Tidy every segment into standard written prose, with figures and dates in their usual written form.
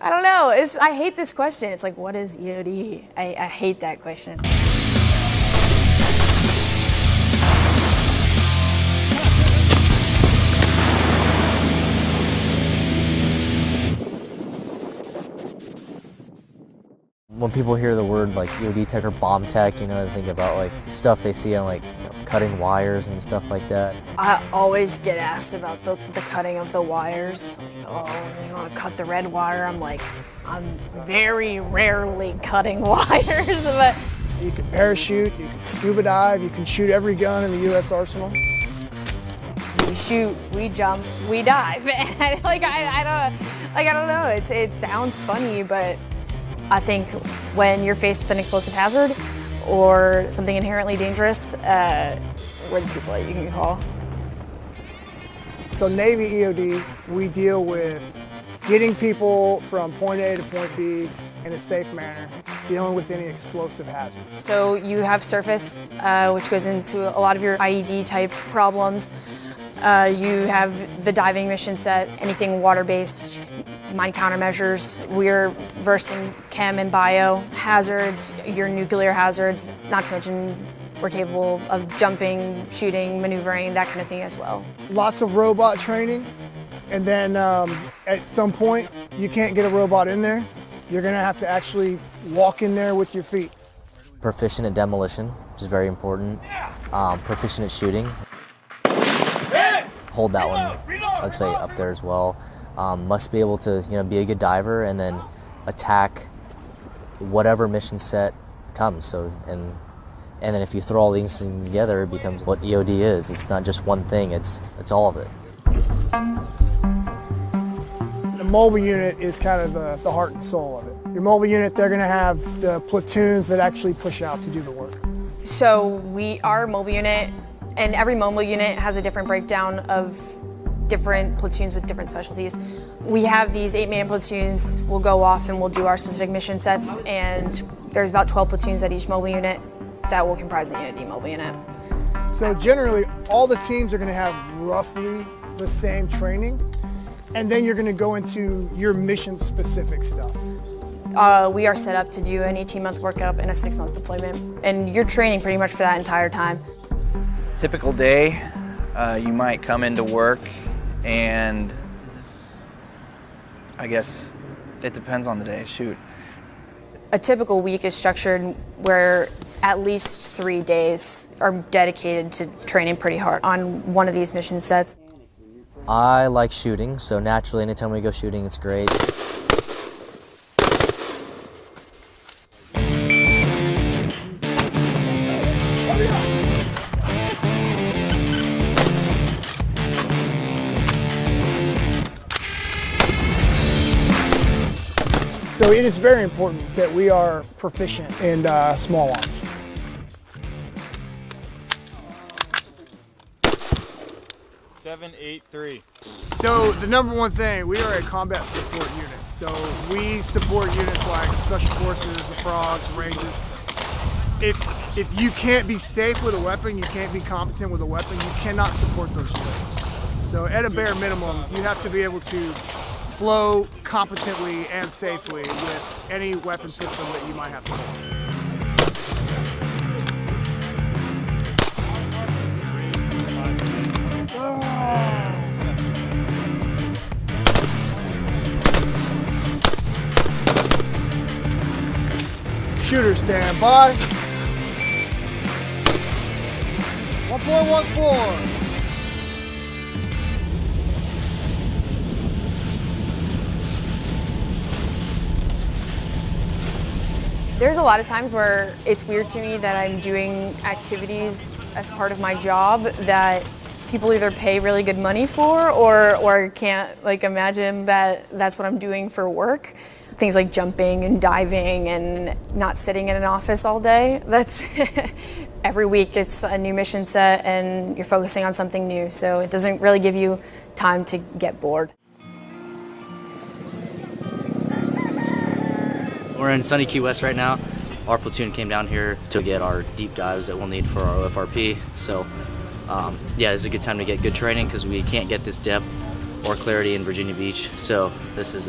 I don't know. I hate this question. It's like, what is EOD? I hate that question. When people hear the word like EOD tech or bomb tech, they think about like stuff they see on like cutting wires and stuff like that. I always get asked about the cutting of the wires. Like, oh, you want to cut the red wire? I'm like, I'm very rarely cutting wires. But you can parachute, you can scuba dive, you can shoot every gun in the U.S. arsenal. We shoot, we jump, we dive. And I don't know. It sounds funny, but I think when you're faced with an explosive hazard or something inherently dangerous, we're the people that you can call. So Navy EOD, we deal with getting people from point A to point B in a safe manner, dealing with any explosive hazard. So you have surface, which goes into a lot of your IED type problems. You have the diving mission set, anything water-based, mine countermeasures. We're versed in chem and bio, hazards, your nuclear hazards, not to mention we're capable of jumping, shooting, maneuvering, that kind of thing as well. Lots of robot training, and then at some point you can't get a robot in there. You're gonna have to actually walk in there with your feet. Proficient at demolition, which is very important. Proficient at shooting. Hold that one, I'd say, up there as well. Must be able to, be a good diver and then attack whatever mission set comes. So, and then if you throw all these things together, it becomes what EOD is. It's not just one thing; it's all of it. The mobile unit is kind of the heart and soul of it. Your mobile unit, they're going to have the platoons that actually push out to do the work. So our mobile unit, and every mobile unit has a different breakdown of different platoons with different specialties. We have these 8-man platoons. We'll go off and we'll do our specific mission sets, and there's about 12 platoons at each mobile unit that will comprise an EOD mobile unit. So generally, all the teams are going to have roughly the same training, and then you're going to go into your mission-specific stuff. We are set up to do an 18-month workup and a 6-month deployment, and you're training pretty much for that entire time. Typical day, you might come into work, and I guess it depends on the day. Shoot. A typical week is structured where at least 3 days are dedicated to training pretty hard on one of these mission sets. I like shooting, so naturally anytime we go shooting, it's great. So it is very important that we are proficient in small arms. Seven, 8, 3. So the number one thing, we are a combat support unit. So we support units like Special Forces, the Frogs, Rangers. If you can't be safe with a weapon, you can't be competent with a weapon, you cannot support those units. So at a bare minimum, you have to be able to flow competently and safely with any weapon system that you might have to hold. Shooter stand by. 1.14. There's a lot of times where it's weird to me that I'm doing activities as part of my job that people either pay really good money for or can't imagine that that's what I'm doing for work. Things like jumping and diving and not sitting in an office all day. That's every week it's a new mission set and you're focusing on something new. So it doesn't really give you time to get bored. We're in sunny Key West right now. Our platoon came down here to get our deep dives that we'll need for our OFRP. So yeah, it's a good time to get good training because we can't get this depth or clarity in Virginia Beach. So this is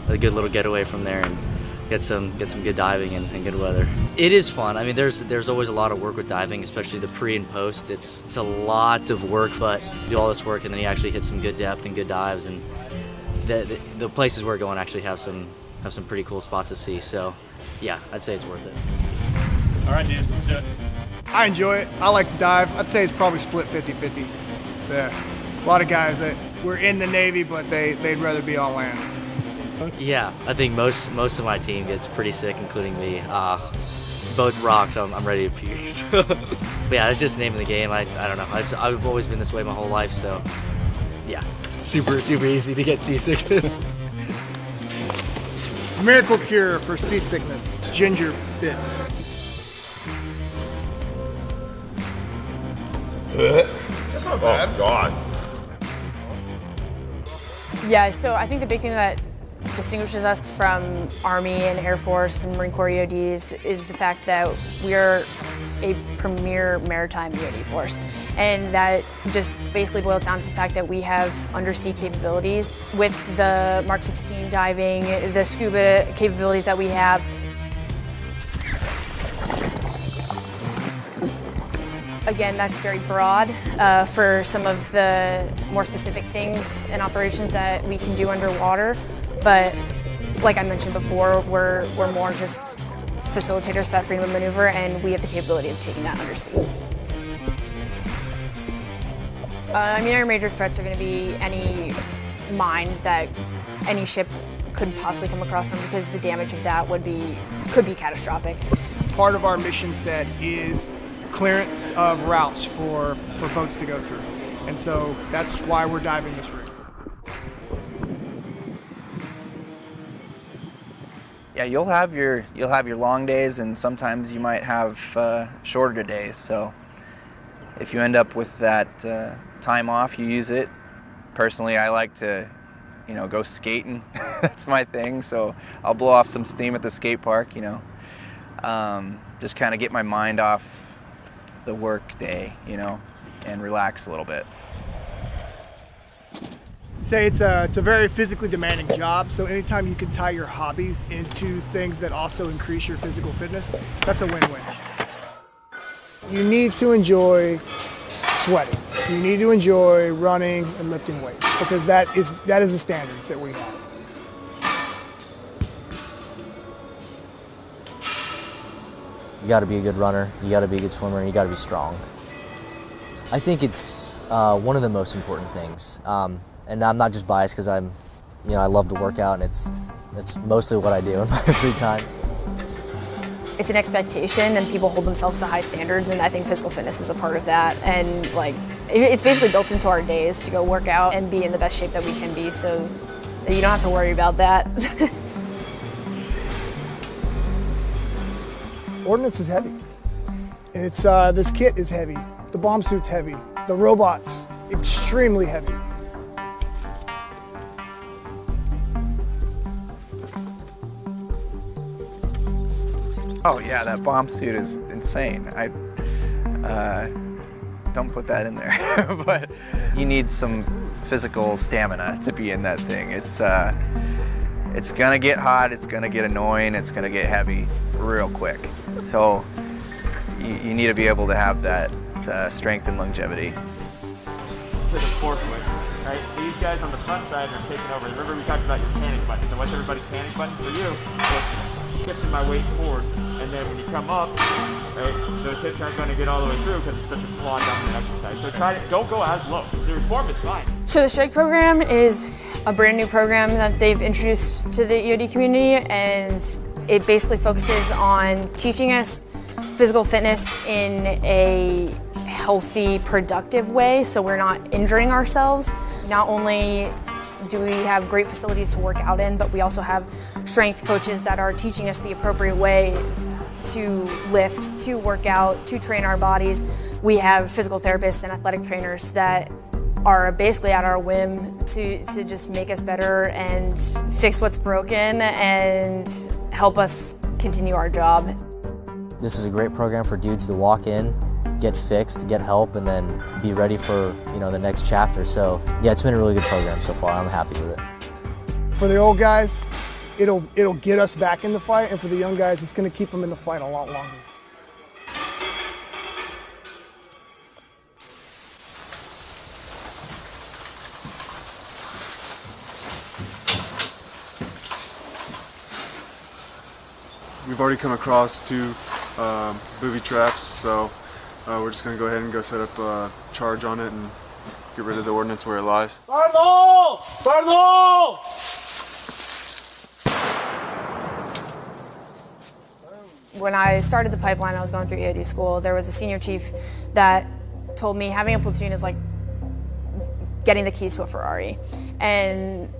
a good little getaway from there and get some good diving and good weather. It is fun. I mean, there's always a lot of work with diving, especially the pre and post. It's a lot of work, but you do all this work and then you actually hit some good depth and good dives, and the places we're going actually have some pretty cool spots to see. So yeah, I'd say it's worth it. All right, Dan, let's do it. I enjoy it. I like to dive. I'd say it's probably split 50-50. Yeah. A lot of guys that were in the Navy, but they'd rather be on land. Yeah, I think most of my team gets pretty sick, including me. Both rocks, I'm ready to puke. But yeah, it's just the name of the game. I don't know. I've always been this way my whole life, so yeah, super easy to get seasickness. Miracle cure for seasickness, ginger bits. That's not bad. Oh, God. Yeah, so I think the big thing that distinguishes us from Army and Air Force and Marine Corps EODs is the fact that we're a premier maritime EOD force. And that just basically boils down to the fact that we have undersea capabilities with the Mark 16 diving, the scuba capabilities that we have. Again, that's very broad for some of the more specific things and operations that we can do underwater. But like I mentioned before, we're more just facilitators for that freedom of maneuver, and we have the capability of taking that undersea. I mean, our major threats are going to be any mine that any ship could possibly come across them, because the damage of that could be catastrophic. Part of our mission set is clearance of routes for boats to go through. And so that's why we're diving this rig. Yeah, you'll have your long days, and sometimes you might have shorter days. So if you end up with that time off, you use it. Personally, I like to, go skating. That's my thing. So I'll blow off some steam at the skate park. Just kind of get my mind off the work day, and relax a little bit. Say it's a very physically demanding job, so anytime you can tie your hobbies into things that also increase your physical fitness, that's a win-win. You need to enjoy sweating. You need to enjoy running and lifting weights, because that is a standard that we have. You got to be a good runner, you got to be a good swimmer, and you got to be strong. I think it's one of the most important things. And I'm not just biased because I love to work out, and it's mostly what I do in my free time. It's an expectation, and people hold themselves to high standards, and I think physical fitness is a part of that. And it's basically built into our days to go work out and be in the best shape that we can be, so you don't have to worry about that. Ordnance is heavy, and it's this kit is heavy. The bomb suit's heavy. The robot's extremely heavy. Oh yeah, that bomb suit is insane. I don't put that in there, but you need some physical stamina to be in that thing. It's gonna get hot, it's gonna get annoying, it's gonna get heavy real quick. So you need to be able to have that strength and longevity. To the forefoot, right? These guys on the front side are taking over. Remember we talked about your panic button. So what's everybody's panic button for you? So shifting my weight forward, and then when you come up, right, those hips aren't going to get all the way through because it's such a quad dominant exercise. So don't go as low. The reform is fine. So the Strike program is a brand new program that they've introduced to the EOD community, and it basically focuses on teaching us physical fitness in a healthy, productive way, so we're not injuring ourselves. Not only do we have great facilities to work out in, but we also have strength coaches that are teaching us the appropriate way to lift, to work out, to train our bodies. We have physical therapists and athletic trainers that are basically at our whim to just make us better and fix what's broken and help us continue our job. This is a great program for dudes to walk in, get fixed, get help, and then be ready for the next chapter. So yeah, it's been a really good program so far. I'm happy with it. For the old guys, it'll get us back in the fight, and for the young guys, it's going to keep them in the fight a lot longer. We've already come across 2 booby traps, so we're just going to go ahead and go set up a charge on it and get rid of the ordnance where it lies. Pardo! Pardo! When I started the pipeline, I was going through EOD school. There was a senior chief that told me having a platoon is like getting the keys to a Ferrari. And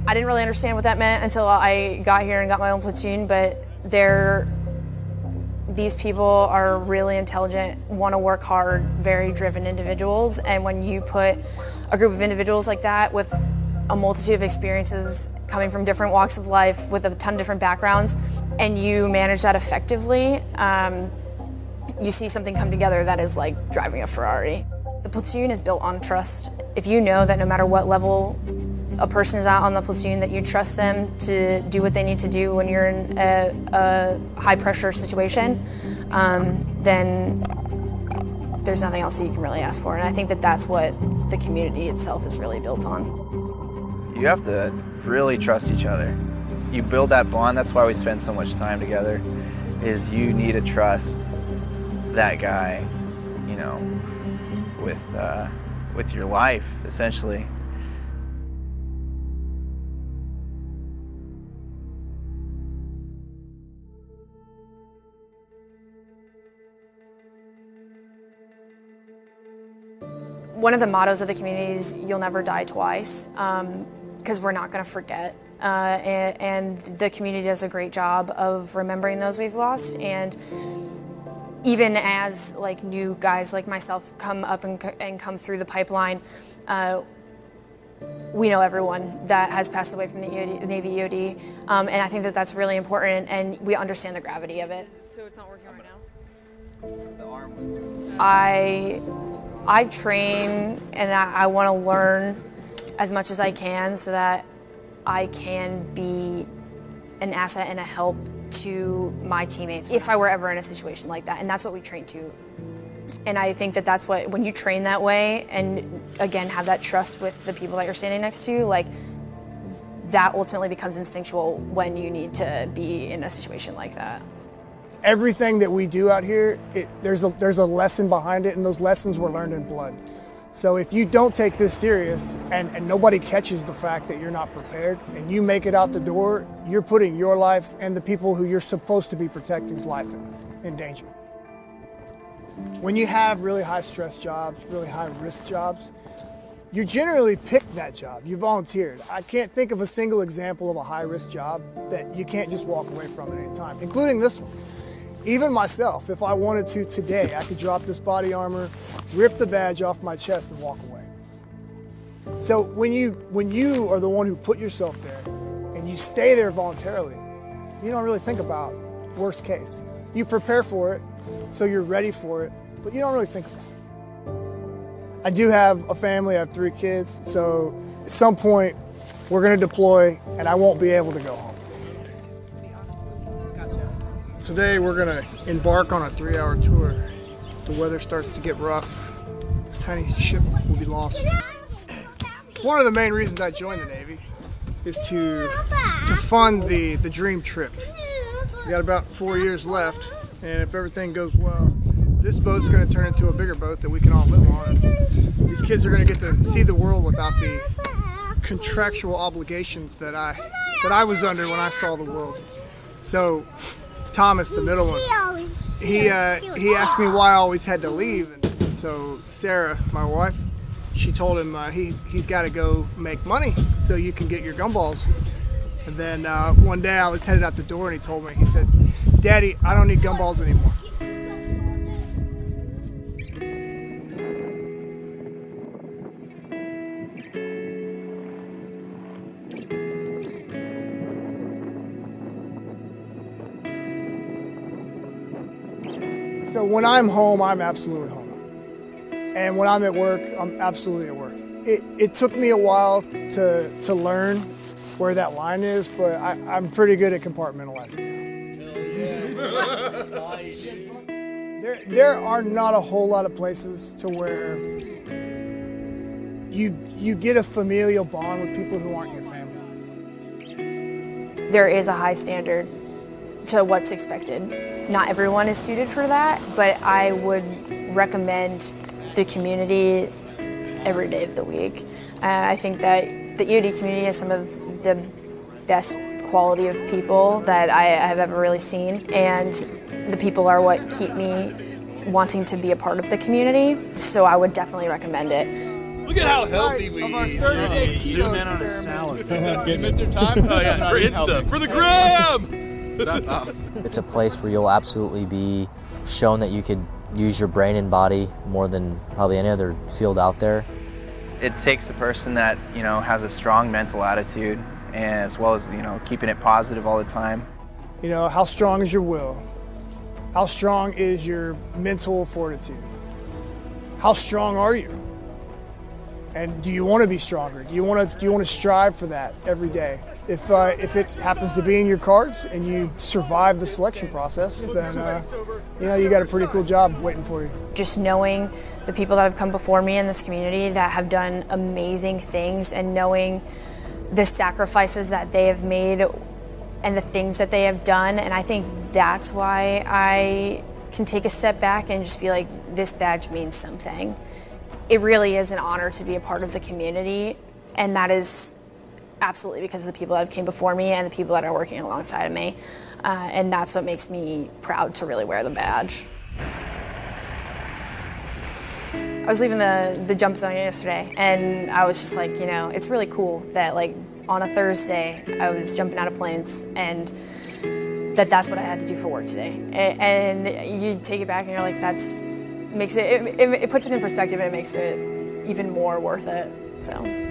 I didn't really understand what that meant until I got here and got my own platoon, but these people are really intelligent, want to work hard, very driven individuals. And when you put a group of individuals like that with a multitude of experiences coming from different walks of life with a ton of different backgrounds, and you manage that effectively, you see something come together that is like driving a Ferrari. The platoon is built on trust. If you know that no matter what level a person is at on the platoon, that you trust them to do what they need to do when you're in a high pressure situation, then there's nothing else that you can really ask for. And I think that that's what the community itself is really built on. You have to really trust each other. You build that bond. That's why we spend so much time together, is you need to trust that guy, you know, with your life, essentially. One of the mottos of the community is you'll never die twice, because we're not going to forget. And the community does a great job of remembering those we've lost. And even as like new guys like myself come up and come through the pipeline, we know everyone that has passed away from the Navy EOD. And I think that that's really important, and we understand the gravity of it. So it's not working right now? The arm was doing the same. I train and I want to learn as much as I can so that I can be an asset and a help to my teammates if I were ever in a situation like that. And that's what we train to. And I think that that's what, when you train that way and again have that trust with the people that you're standing next to, like that ultimately becomes instinctual when you need to be in a situation like that. Everything that we do out here, there's a lesson behind it, and those lessons were learned in blood. So if you don't take this serious and nobody catches the fact that you're not prepared and you make it out the door, you're putting your life and the people who you're supposed to be protecting's life in danger. When you have really high stress jobs, really high risk jobs, you generally pick that job. You volunteered. I can't think of a single example of a high risk job that you can't just walk away from at any time, including this one. Even myself, if I wanted to today, I could drop this body armor, rip the badge off my chest and walk away. So when you are the one who put yourself there and you stay there voluntarily, you don't really think about worst case. You prepare for it, so you're ready for it, but you don't really think about it. I do have a family, I have 3 kids, so at some point we're gonna deploy and I won't be able to go home. Today we're gonna embark on a 3-hour tour. The weather starts to get rough. This tiny ship will be lost. One of the main reasons I joined the Navy is to fund the dream trip. We got about 4 years left, and if everything goes well, this boat's gonna turn into a bigger boat that we can all live on. And these kids are gonna get to see the world without the contractual obligations that I was under when I saw the world. So Thomas, the middle one, he asked me why I always had to leave, and so Sarah, my wife, she told him he's got to go make money so you can get your gumballs. And then one day I was headed out the door and he told me, he said, "Daddy, I don't need gumballs anymore." So when I'm home, I'm absolutely home. And when I'm at work, I'm absolutely at work. It took me a while to learn where that line is, but I'm pretty good at compartmentalizing. There are not a whole lot of places to where you get a familial bond with people who aren't your family. There is a high standard to what's expected. Not everyone is suited for that, but I would recommend the community every day of the week. I think that the EOD community has some of the best quality of people that I have ever really seen, and the people are what keep me wanting to be a part of the community, so I would definitely recommend it. Look at how healthy we eat. Zoom in on a salad. Getting Mr. Time? Oh yeah, for Insta, for the gram! It's a place where you'll absolutely be shown that you could use your brain and body more than probably any other field out there. It takes a person that, you know, has a strong mental attitude, and as well as, you know, keeping it positive all the time. You know, how strong is your will? How strong is your mental fortitude? How strong are you? And do you want to be stronger? Do you want to strive for that every day? If it happens to be in your cards and you survive the selection process, then you know, you got a pretty cool job waiting for you. Just knowing the people that have come before me in this community that have done amazing things, and knowing the sacrifices that they have made and the things that they have done, and I think that's why I can take a step back and just be like, this badge means something. It really is an honor to be a part of the community, and that is absolutely because of the people that have came before me and the people that are working alongside of me, and that's what makes me proud to really wear the badge. I was leaving the jump zone yesterday, and I was just like, you know, it's really cool that like on a Thursday I was jumping out of planes, and that's what I had to do for work today. And you take it back and you're like, it puts it in perspective, and it makes it even more worth it. So.